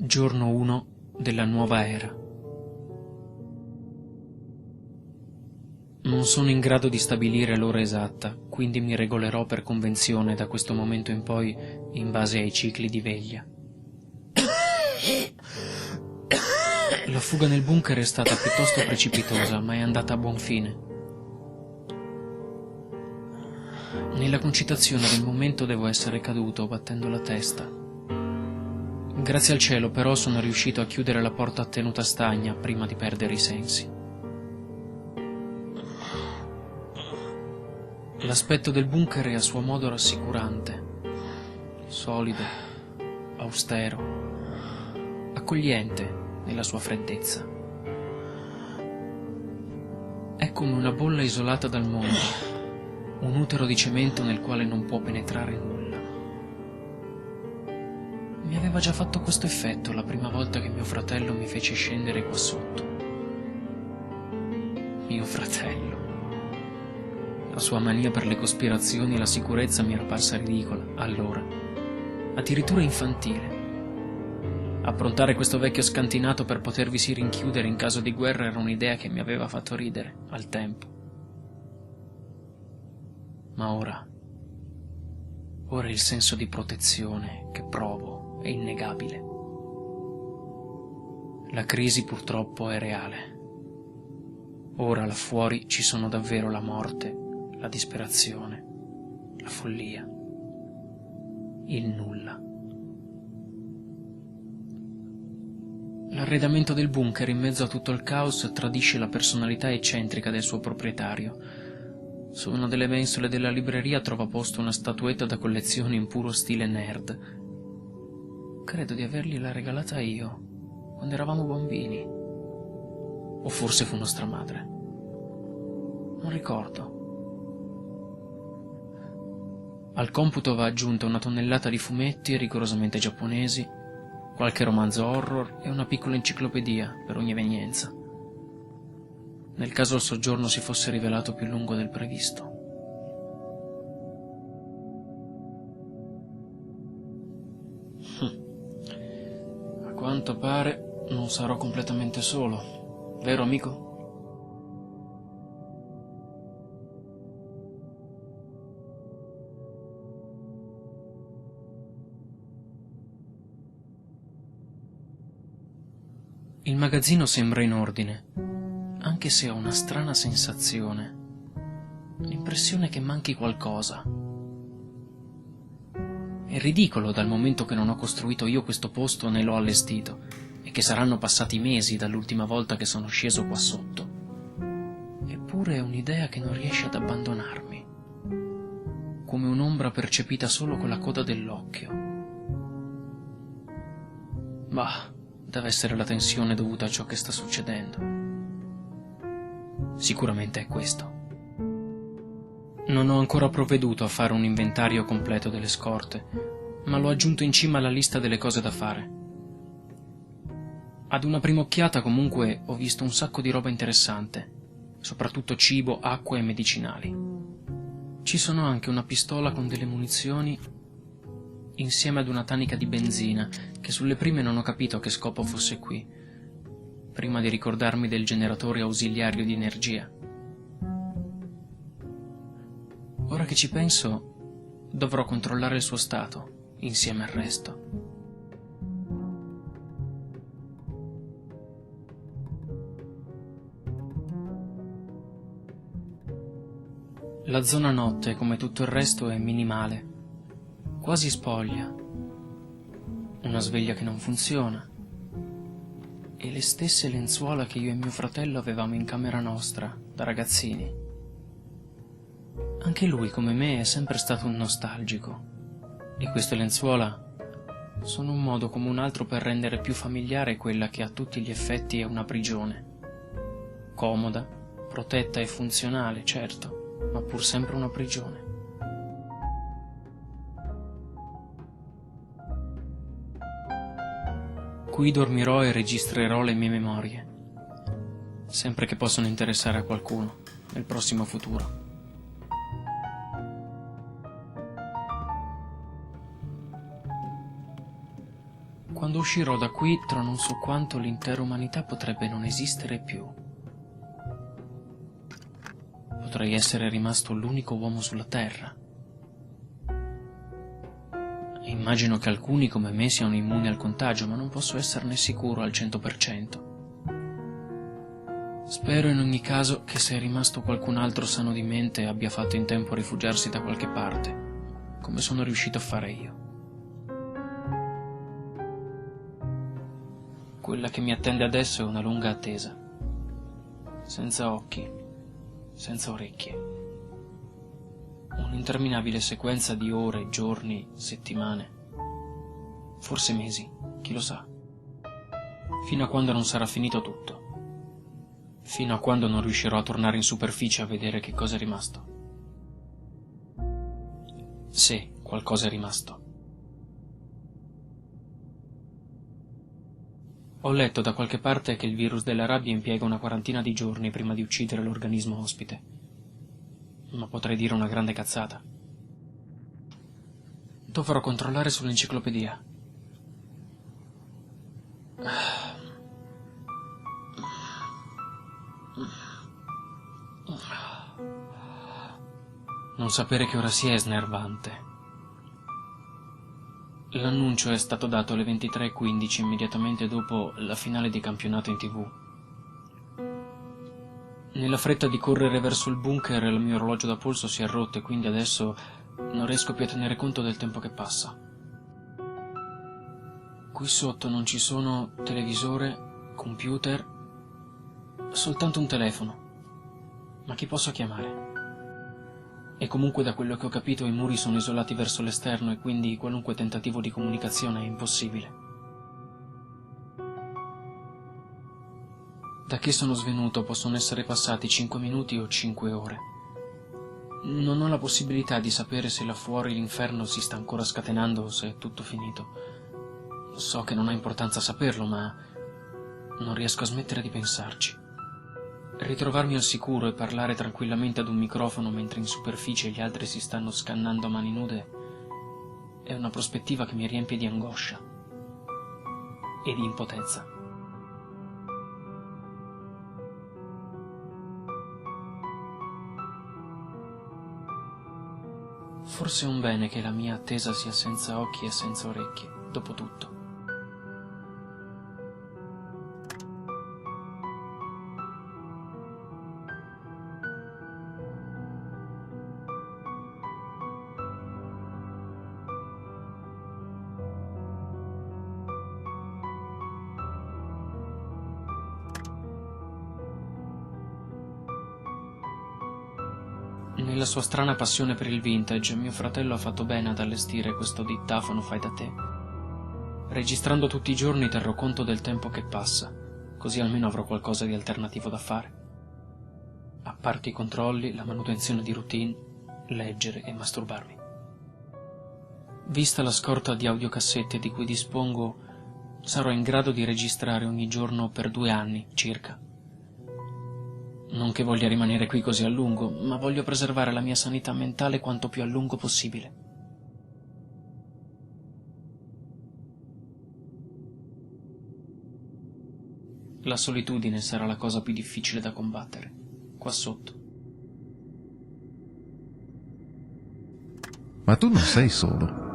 Giorno 1 della nuova era. Non sono in grado di stabilire l'ora esatta, quindi mi regolerò per convenzione da questo momento in poi in base ai cicli di veglia. La fuga nel bunker è stata piuttosto precipitosa, ma è andata a buon fine. Nella concitazione del momento devo essere caduto battendo la testa. Grazie al cielo però sono riuscito a chiudere la porta a tenuta stagna prima di perdere i sensi. L'aspetto del bunker è a suo modo rassicurante, solido, austero, accogliente nella sua freddezza. È come una bolla isolata dal mondo, un utero di cemento nel quale non può penetrare nulla. Mi aveva già fatto questo effetto la prima volta che mio fratello mi fece scendere qua sotto. Mio fratello. La sua mania per le cospirazioni e la sicurezza mi era parsa ridicola, allora, addirittura infantile. Approntare questo vecchio scantinato per potervisi rinchiudere in caso di guerra era un'idea che mi aveva fatto ridere, al tempo. Ma ora il senso di protezione che provo è innegabile. La crisi purtroppo è reale. Ora là fuori ci sono davvero la morte, la disperazione, la follia, il nulla. L'arredamento del bunker in mezzo a tutto il caos tradisce la personalità eccentrica del suo proprietario. Su una delle mensole della libreria trova posto una statuetta da collezione in puro stile nerd. Credo di avergliela regalata io, quando eravamo bambini. O forse fu nostra madre. Non ricordo. Al computo va aggiunta una tonnellata di fumetti rigorosamente giapponesi, qualche romanzo horror e una piccola enciclopedia per ogni evenienza, nel caso il soggiorno si fosse rivelato più lungo del previsto. A quanto pare non sarò completamente solo, vero amico? Il magazzino sembra in ordine, anche se ho una strana sensazione, l'impressione che manchi qualcosa. È ridicolo dal momento che non ho costruito io questo posto né l'ho allestito, e che saranno passati mesi dall'ultima volta che sono sceso qua sotto. Eppure è un'idea che non riesce ad abbandonarmi, come un'ombra percepita solo con la coda dell'occhio. Bah, deve essere la tensione dovuta a ciò che sta succedendo. Sicuramente è questo. Non ho ancora provveduto a fare un inventario completo delle scorte, ma l'ho aggiunto in cima alla lista delle cose da fare. Ad una prima occhiata comunque ho visto un sacco di roba interessante, soprattutto cibo, acqua e medicinali. Ci sono anche una pistola con delle munizioni insieme ad una tanica di benzina, che sulle prime non ho capito a che scopo fosse qui, prima di ricordarmi del generatore ausiliario di energia. Ora che ci penso, dovrò controllare il suo stato, insieme al resto. La zona notte, come tutto il resto, è minimale, quasi spoglia. Una sveglia che non funziona. E le stesse lenzuola che io e mio fratello avevamo in camera nostra, da ragazzini. Anche lui, come me, è sempre stato un nostalgico. E queste lenzuola sono un modo come un altro per rendere più familiare quella che a tutti gli effetti è una prigione. Comoda, protetta e funzionale, certo, ma pur sempre una prigione. Qui dormirò e registrerò le mie memorie, sempre che possano interessare a qualcuno nel prossimo futuro. Quando uscirò da qui, tra non so quanto, l'intera umanità potrebbe non esistere più. Potrei essere rimasto l'unico uomo sulla Terra. E immagino che alcuni come me siano immuni al contagio, ma non posso esserne sicuro al 100%. Spero in ogni caso che se è rimasto qualcun altro sano di mente abbia fatto in tempo a rifugiarsi da qualche parte, come sono riuscito a fare io. Quella che mi attende adesso è una lunga attesa, senza occhi, senza orecchie. Un'interminabile sequenza di ore, giorni, settimane, forse mesi, chi lo sa. Fino a quando non sarà finito tutto. Fino a quando non riuscirò a tornare in superficie a vedere che cosa è rimasto. Se qualcosa è rimasto. Ho letto da qualche parte che il virus della rabbia impiega una quarantina di giorni prima di uccidere l'organismo ospite. Ma potrei dire una grande cazzata. Dovrò controllare sull'enciclopedia. Non sapere che ora sia è snervante. L'annuncio è stato dato alle 23:15, immediatamente dopo la finale di campionato in TV. Nella fretta di correre verso il bunker il mio orologio da polso si è rotto e quindi adesso non riesco più a tenere conto del tempo che passa. Qui sotto non ci sono televisore, computer, soltanto un telefono. Ma chi posso chiamare? E comunque da quello che ho capito i muri sono isolati verso l'esterno e quindi qualunque tentativo di comunicazione è impossibile. Da che sono svenuto possono essere passati 5 minuti o 5 ore. Non ho la possibilità di sapere se là fuori l'inferno si sta ancora scatenando o se è tutto finito. So che non ha importanza saperlo, ma non riesco a smettere di pensarci. Ritrovarmi al sicuro e parlare tranquillamente ad un microfono mentre in superficie gli altri si stanno scannando a mani nude è una prospettiva che mi riempie di angoscia e di impotenza. Forse è un bene che la mia attesa sia senza occhi e senza orecchie, dopo tutto. Nella sua strana passione per il vintage, mio fratello ha fatto bene ad allestire questo dittafono fai da te. Registrando tutti i giorni terrò conto del tempo che passa, così almeno avrò qualcosa di alternativo da fare. A parte i controlli, la manutenzione di routine, leggere e masturbarmi. Vista la scorta di audiocassette di cui dispongo, sarò in grado di registrare ogni giorno per 2 anni, circa. Non che voglia rimanere qui così a lungo, ma voglio preservare la mia sanità mentale quanto più a lungo possibile. La solitudine sarà la cosa più difficile da combattere, qua sotto. Ma tu non sei solo.